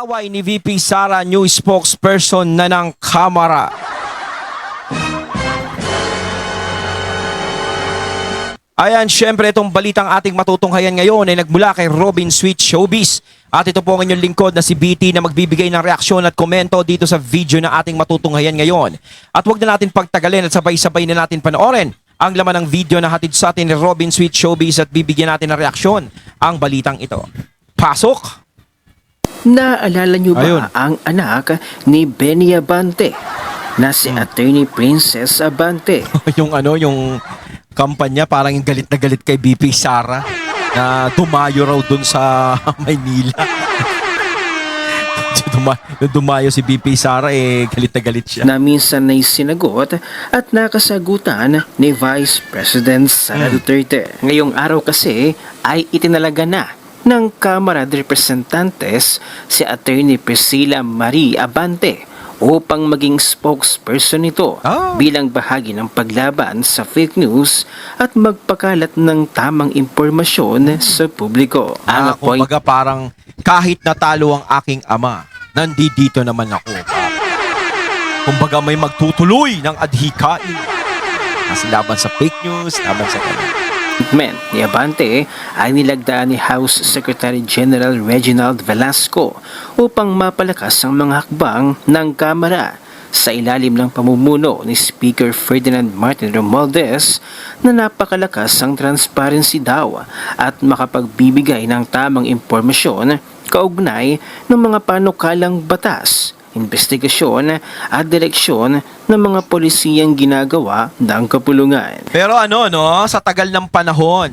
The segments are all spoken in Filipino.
Inaway ni VP Sara new spokesperson na ng Kamara. Ayan, syempre itong balitang ating matutunghayan ngayon ay nagmula kay Robin Sweet Showbiz. At ito po ang inyong lingkod na si BT na magbibigay ng reaksyon at komento dito sa video na ating matutunghayan ngayon. At huwag na natin pagtagalin at sabay-sabay na natin panoorin ang laman ng video na hatid sa atin ni Robin Sweet Showbiz at bibigyan natin ng reaksyon ang balitang ito. Pasok! Naalala niyo ba Ayun. ang anak ni Benny Abante na si Attorney Princess Abante? yung kampanya parang yung galit na galit kay BP Sara na dumayo raw dun sa Maynila. Dumayo si BP Sara galit na galit siya. Na minsan ay sinagot at nakasagutan ni Vice President Sara Duterte. Ngayong araw kasi ay itinalaga na ng Kamara de Representantes si Attorney Priscilla Marie Abante upang maging spokesperson nito bilang bahagi ng paglaban sa fake news at magpakalat ng tamang impormasyon sa publiko. Ang Kumbaga parang kahit natalo ang aking ama, nandito naman ako. Kumbaga may magtutuloy ng adhikain. Kasi laban sa fake news, laban sa ni Abante ay nilagdaan ni House Secretary General Reginald Velasco upang mapalakas ang mga hakbang ng Kamara sa ilalim ng pamumuno ni Speaker Ferdinand Martin Romualdez na napakalakas ang transparency daw at makapagbibigay ng tamang impormasyon kaugnay ng mga panukalang batas, investigasyon at direksyon ng mga polisiyang ginagawa ng kapulungan. Pero sa tagal ng panahon,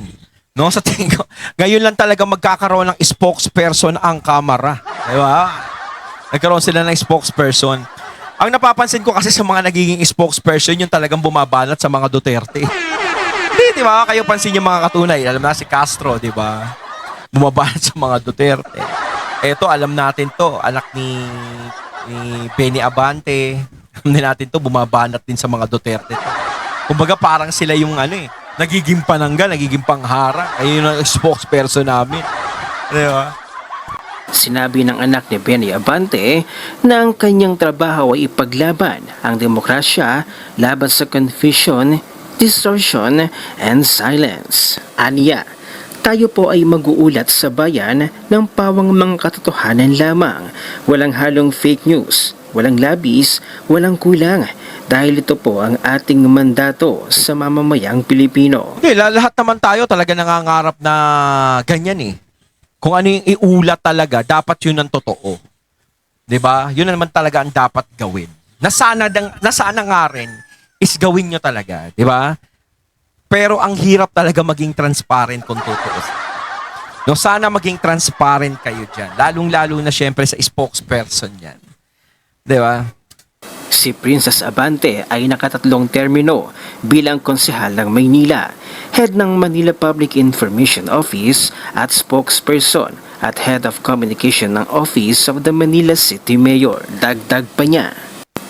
sa tingin ko, ngayon lang talaga magkakaroon ng spokesperson ang Kamara. Diba? Nagkaroon sila ng spokesperson. Ang napapansin ko kasi sa mga nagiging spokesperson, yung talagang bumabanat sa mga Duterte. Hindi, di ba? Kayo pansin yung mga katunay. Alam na si Castro, di ba? Bumabanat sa mga Duterte. Eto, alam natin to. Anak ni Benny Abante. Alam natin to, bumabanat din sa mga Duterte. Kumbaga parang sila yung nagiging panangga, nagiging panghara. Ayun ang spokesperson namin. Diba? Sinabi ng anak ni Benny Abante na ang kanyang trabaho ay ipaglaban ang demokrasya laban sa confusion, distortion, and silence. Aniya, tayo po ay mag-uulat sa bayan ng pawang mga katotohanan lamang. Walang halong fake news, walang labis, walang kulang. Dahil ito po ang ating mandato sa mamamayang Pilipino. Lahat naman tayo talaga nangangarap na ganyan Kung ano yung iulat talaga, dapat yun ang totoo. 'Di ba? Yun naman talaga ang dapat gawin. Nasana nga rin is gawin nyo talaga, 'di ba? Pero ang hirap talaga maging transparent kung totoo. Sana maging transparent kayo diyan. Lalong-lalo na syempre sa spokesperson 'yan. 'Di ba? Si Princess Abante ay nakatatlong termino bilang konsehal ng Maynila, head ng Manila Public Information Office at spokesperson at head of communication ng Office of the Manila City Mayor. Dagdag pa niya,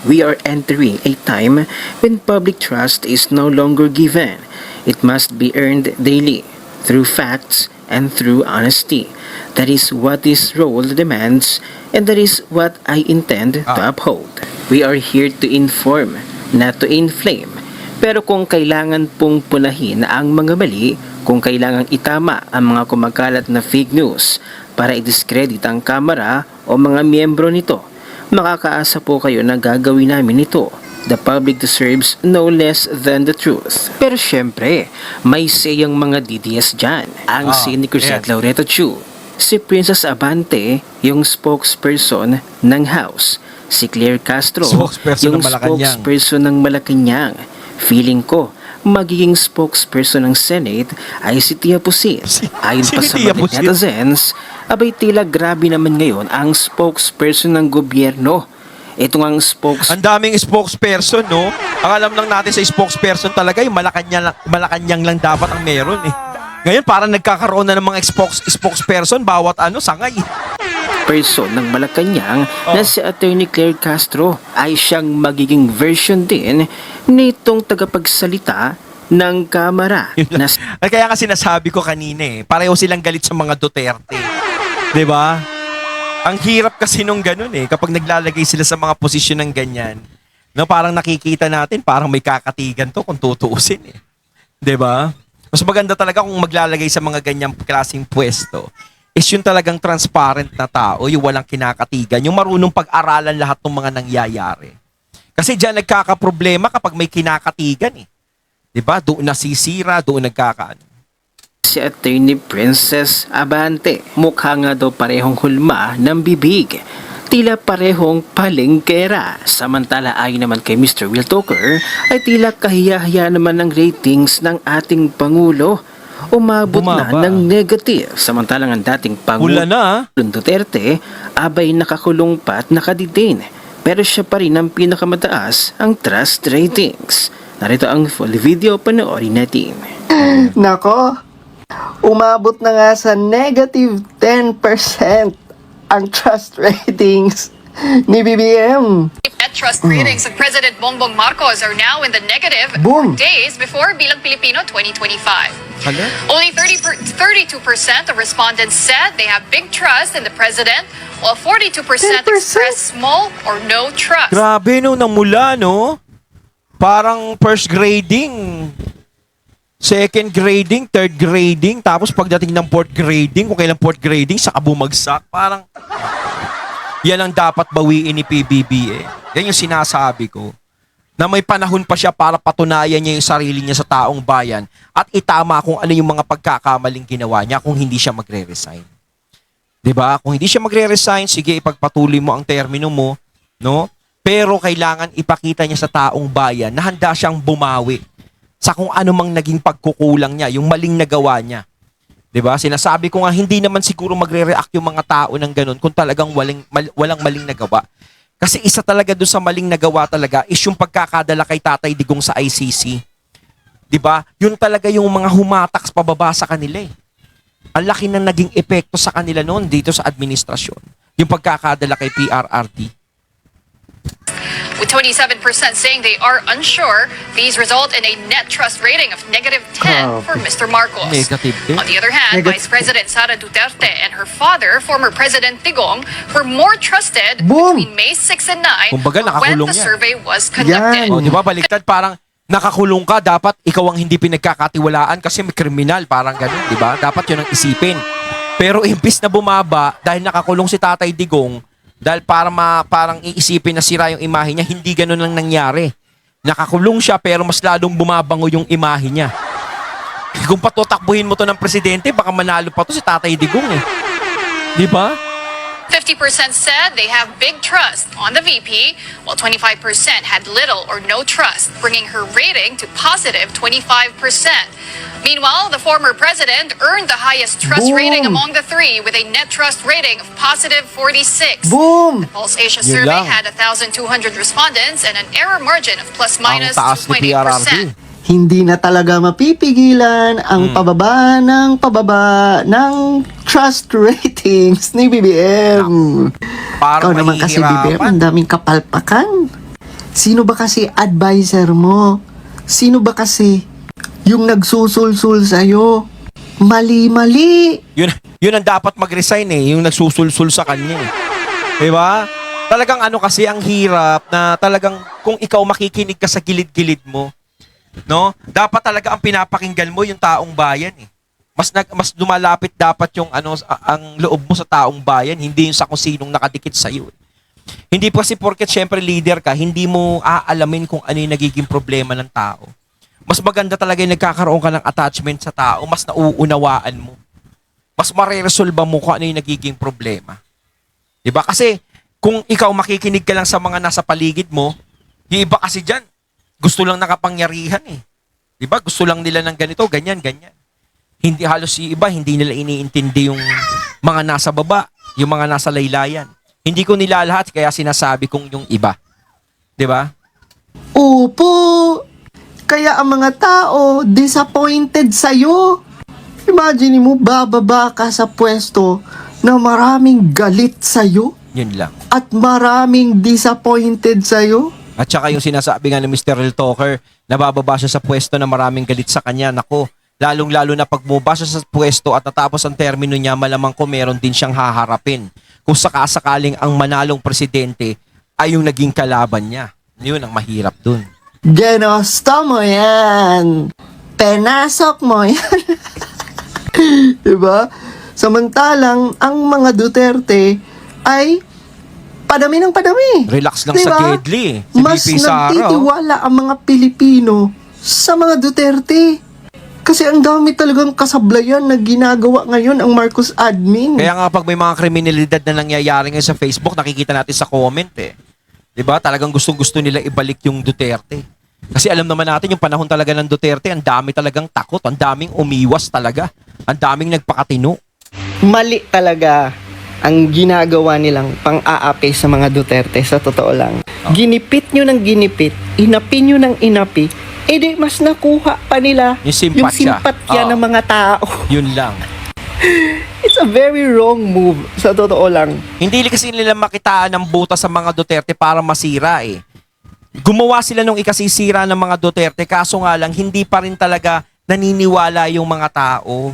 we are entering a time when public trust is no longer given. It must be earned daily through facts and through honesty. That is what this role demands, and that is what I intend to uphold. We are here to inform, not to inflame. Pero kung kailangan pong punahin ang mga mali, kung kailangang itama ang mga kumakalat na fake news para i-discredit ang Kamara o mga miyembro nito, makakaasa po kayo na gagawin namin ito. The public deserves no less than the truth. Pero syempre, may say ang mga DDS dyan. Ang say ni Cruzat Laureto Chu. Si Princess Abante, yung spokesperson ng House. Si Claire Castro, yung spokesperson ng Malacanang. Feeling ko, magiging spokesperson ng Senate ay si Tia Pusit. Ayon pa sa mga netizens, abay tila grabe naman ngayon ang spokesperson ng gobyerno. Ito nga ang Ang daming spokesperson, no? Ang alam lang natin sa spokesperson talaga, yung Malacanang lang dapat ang meron, Ngayon, parang nagkakaroon na ng mga spokesperson, bawat sangay. Person ng Malacanang na si Attorney Claire Castro ay siyang magiging version din nitong tagapagsalita ng Kamara. Kaya nga sinasabi ko kanina pareho silang galit sa mga Duterte. 'Di ba? Ang hirap kasi nung ganun eh, kapag naglalagay sila sa mga posisyon ng ganyan, no, parang nakikita natin, parang may kakatigan to kung tutuusin eh. 'Di ba? Mas maganda talaga kung maglalagay sa mga ganyang klaseng pwesto is yung talagang transparent na tao, yung walang kinakatigan, yung marunong pag-aralan lahat ng mga nangyayari. Kasi diyan nagkakaproblema kapag may kinakatigan eh. 'Di ba? Doon nasisira, doon nagkakaano. Si Attorney Princess Abante, mukha nga daw parehong hulma ng bibig. Tila parehong palengkera. Samantala ayon naman kay Mr. Will Talker ay tila kahiya-hiya naman ng ratings ng ating Pangulo. Umabot na Bumaba. ng negative. Samantalang ang dating Pangulo Hula na ah. Duterte abay nakakulong pa at nakadetain. Pero siya pa rin ang pinakamataas ang trust ratings. Narito ang full video, panoorin natin. Nako, umabot na nga sa negative 10% ang trust ratings ni BBM. Net trust ratings of President Bongbong Marcos are now in the negative Boom. days before Bilang Pilipino 2025. Hala? Only 32% of respondents said they have big trust in the president, while 42% 10%? expressed small or no trust. Grabe no, namula no. Parang first grading, second grading, third grading, tapos pagdating ng fourth grading, kung kailan fourth grading, saka bumagsak. Parang, yan ang dapat bawiin ni PBBM. Yan yung sinasabi ko. Na may panahon pa siya para patunayan niya yung sarili niya sa taong bayan at itama kung ano yung mga pagkakamaling ginawa niya kung hindi siya magre-resign. 'Di ba? Kung hindi siya magre-resign, sige, ipagpatuloy mo ang termino mo, no? Pero kailangan ipakita niya sa taong bayan na handa siyang bumawi sa kung ano mang naging pagkukulang niya, yung maling nagawa niya. 'Di ba? Sinasabi ko nga hindi naman siguro magre-react yung mga tao ng ganun kung talagang walang maling nagawa. Kasi isa talaga doon sa maling nagawa talaga is yung pagkakadala kay Tatay Digong sa ICC. 'Di ba? Yun talaga yung mga humataks pababa sa kanila eh. Ang laki ng naging epekto sa kanila noon dito sa administrasyon. Yung pagkakadala kay PRRD. With 27% saying they are unsure, these result in a net trust rating of negative 10 for Mr. Marcos. Negative din. On the other hand, Vice President Sara Duterte and her father, former President Tigong, were more trusted Boom! between May 6 and 9 Kumbaga, when nakakulong the yan. survey was conducted. Yan. O, di ba? Baliktad, parang nakakulong ka, dapat ikaw ang hindi pinagkakatiwalaan kasi may kriminal, parang ganun, di ba? Dapat yun ang isipin. Pero imbis na bumaba, dahil nakakulong si Tatay Digong, dahil parang iisipin na sira yung imahe niya, hindi ganun lang nangyari. Nakakulong siya pero mas lalong bumabango yung imahe niya. Kung patutakbuhin mo to ng presidente, baka manalo pa to si Tatay Digong eh. Di ba? 50% said they have big trust on the VP, while 25% had little or no trust, bringing her rating to positive 25%. Meanwhile, the former president earned the highest trust Boom! rating among the three with a net trust rating of positive 46. Boom! Pulse Asia Yun survey lang. had 1,200 respondents and an error margin of plus Ang minus taas ni 2.8%. PRRD. Hindi na talaga mapipigilan ang pababa ng trust ratings ni BBM. Parang Ikaw naman kasi BBM, mahihirapan. ang daming kapalpakan. Sino ba kasi advisor mo? Sino ba kasi yung nagsusulsul sa'yo? Mali-mali. Yun ang dapat mag-resign eh, yung nagsusulsul sa kanya eh. Diba? Talagang ano kasi ang hirap na talagang kung ikaw makikinig ka sa gilid-gilid mo, no? Dapat talaga ang pinapakinggan mo yung taong bayan eh. Mas lumalapit dapat yung ang loob mo sa taong bayan, hindi yung sa kung sinong nakadikit sa iyo. Hindi pa kasi porket syempre leader ka, hindi mo aalamin kung ano yung nagiging problema ng tao. Mas maganda talaga yung nagkakaroon ka ng attachment sa tao, mas nauunawaan mo. Mas mareresolba mo kung ano yung nagiging problema. 'Di ba? Kasi kung ikaw makikinig ka lang sa mga nasa paligid mo, yung iba kasi diyan gusto lang nakapangyarihan eh. 'Di ba? Gusto lang nila ng ganito, ganyan, ganyan. Hindi halos yung iba, hindi nila iniintindi yung mga nasa baba, yung mga nasa laylayan. Hindi ko nilalahat kaya sinasabi kong yung iba. 'Di ba? Opo. Kaya ang mga tao disappointed sa'yo. Imagine mo, bababa ka sa pwesto na maraming galit sa'yo Yun lang. at maraming disappointed sa'yo. At saka yung sinasabi nga ni Mr. Real Talker, nabababa siya sa pwesto na maraming galit sa kanya. Nako, Lalong-lalo na pag bumaba siya sa pwesto at natapos ang termino niya, malamang ko meron din siyang haharapin. Kung sakasakaling ang manalong presidente ay yung naging kalaban niya. Yun ang mahirap dun. Ginusto mo yan. Penasok mo yan. Diba? Samantalang, ang mga Duterte ay padami ng padami. Relax lang Diba? sa Gedli. Si Mas VP Sara, nagtitiwala ang mga Pilipino sa mga Duterte. Kasi ang dami talagang kasablayan na ginagawa ngayon ang Marcos admin. Kaya nga pag may mga kriminalidad na nangyayari ngayon sa Facebook, nakikita natin sa comment eh. 'Di ba? Talagang gustong-gusto nila ibalik yung Duterte. Kasi alam naman natin yung panahon talaga ng Duterte, ang dami talagang takot, ang daming umiwas talaga, ang daming nagpakatino. Mali talaga ang ginagawa nilang pang-aapi sa mga Duterte, sa totoo lang. Ginipit nyo ng ginipit, inapi nyo ng inapi, di mas nakuha pa nila Yung simpatya. Oo. ng mga tao. Yun lang. It's a very wrong move, sa totoo lang. Hindi kasi nila makitaan ng buta sa mga Duterte para masira eh. Gumawa sila nung ikasisira ng mga Duterte, kaso nga lang hindi pa rin talaga naniniwala yung mga tao.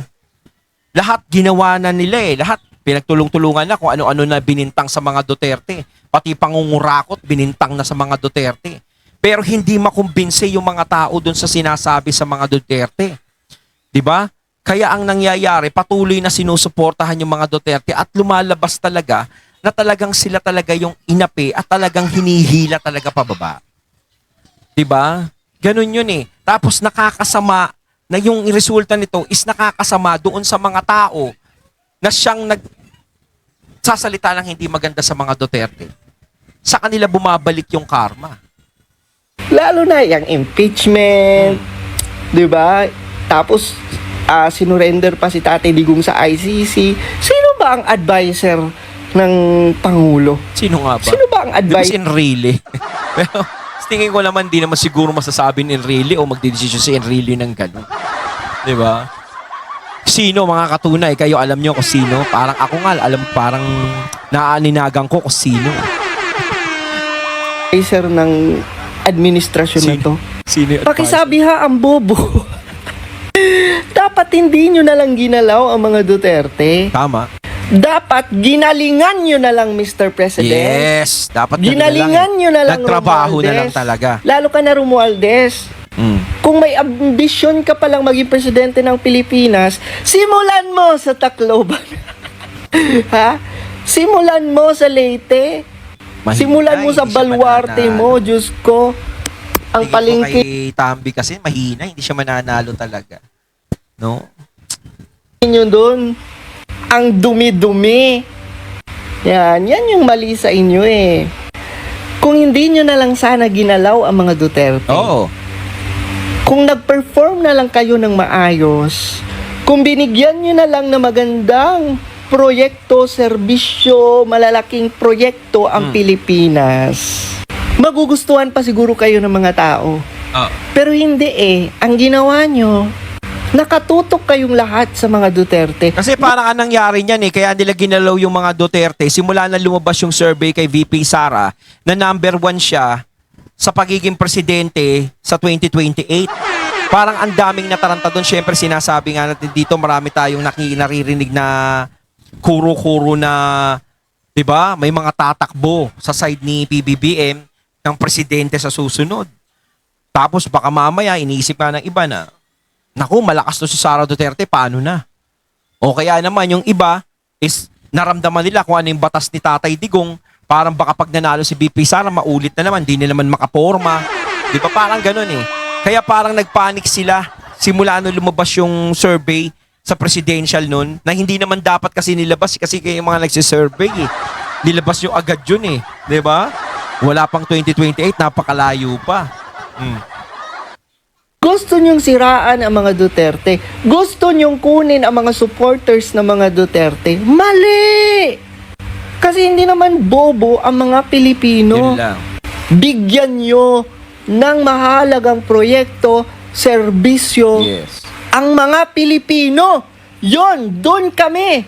Lahat ginawa na nila eh. Lahat pinagtulong-tulungan na kung ano-ano na binintang sa mga Duterte. Pati pangungurakot binintang na sa mga Duterte. Pero hindi makumbinse yung mga tao dun sa sinasabi sa mga Duterte. 'Di ba? Kaya ang nangyayari, patuloy na sinusuportahan yung mga Duterte at lumalabas talaga na talagang sila talaga yung inapi at talagang hinihila talaga pababa. 'Di ba? Ganun yun eh. Tapos nakakasama na yung resulta nito is nakakasama doon sa mga tao na siyang nagsasalita ng hindi maganda sa mga Duterte. Sa kanila bumabalik yung karma. Lalo na yung impeachment, 'di ba? Tapos sinurrender pa si Tatay Digong sa ICC. Sino ba ang advisor ng Pangulo? Sino nga ba? Sino ba ang Di ba si advisor? Enrile? Pero tingin ko naman di naman siguro masasabi ni Enrile o magdedesisyon si Enrile ng gano'n. Di ba? Sino mga katunay? Kayo alam nyo kung sino? Parang ako nga, alam parang naaninagan ko kung sino. Advisor ng administrasyon na to. Sino yung advisor? Pakisabi ha ang bobo. Dapat hindi nyo na lang ginalaw ang mga Duterte. Tama. Dapat ginalingan nyo na lang, Mr. President. Yes. Dapat ganun Ginalingan nyo na lang, Nagtrabaho na Romualdez. lang talaga. Lalo ka na, Romualdez. Kung may ambisyon ka palang maging presidente ng Pilipinas, simulan mo sa Tacloban. Ha? Simulan mo sa Leyte. Mahina, Simulan mo sa hindi siya Baluarte mananalo. mo, Diyos ko. Ang Tingin ko palengke kay Tambi kasi mahina, hindi siya mananalo talaga. No? nyo doon, ang dumi-dumi. Yan yung mali sa inyo eh. Kung hindi nyo na lang sana ginalaw ang mga Duterte. Oo. Kung nag-perform na lang kayo ng maayos, kung binigyan nyo na lang na magandang proyekto, serbisyo, malalaking proyekto ang Pilipinas, magugustuhan pa siguro kayo ng mga tao. Pero hindi eh. Ang ginawa nyo, nakatutok kayong lahat sa mga Duterte. Kasi parang anong nangyari niyan eh, kaya nila ginalaw yung mga Duterte, simula na lumabas yung survey kay VP Sara, na number 1 siya sa pagiging presidente sa 2028. Parang ang daming nataranta doon. Siyempre sinasabi nga natin dito, marami tayong naririnig na kuro-kuro na, di ba, may mga tatakbo sa side ni PBBM ng presidente sa susunod. Tapos baka mamaya iniisip nga ng iba na, naku, malakas to si Sara Duterte, paano na? O kaya naman yung iba is naramdaman nila kung ano yung batas ni Tatay Digong, parang baka pag nanalo si BP Sara, maulit na naman, di na naman makaporma. Di ba parang ganun eh. Kaya parang nagpanic sila simula nung lumabas yung survey sa presidential nun, na hindi naman dapat kasi nilabas kasi kayo yung mga nagsisurvey eh. Nilabas yung agad yun eh. Di ba? Wala pang 2028, napakalayo pa. Gusto nyong siraan ang mga Duterte. Gusto nyong kunin ang mga supporters ng mga Duterte. Mali! Kasi hindi naman bobo ang mga Pilipino. Yun lang. Bigyan nyo ng mahalagang proyekto, serbisyo, Yes. ang mga Pilipino. Yon, doon kami.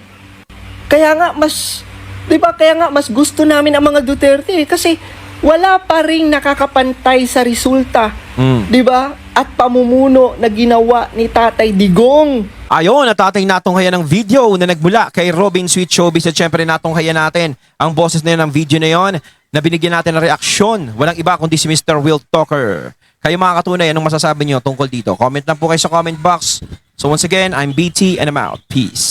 Kaya nga mas, 'di ba? Kaya nga mas gusto namin ang mga Duterte kasi wala pa ring nakakapantay sa resulta. 'Di ba? at pamumuno na ginawa ni Tatay Digong. Ayon, at ating natunghayan ng video na nagmula kay Robin Sweet Showbiz at syempre natunghayan natin ang boses na yun ng video na yon na binigyan natin ng reaksyon. Walang iba kundi si Mr. Will Talker. Kayo mga katunay, anong masasabi nyo tungkol dito? Comment lang po kayo sa comment box. So once again, I'm BT and I'm out. Peace.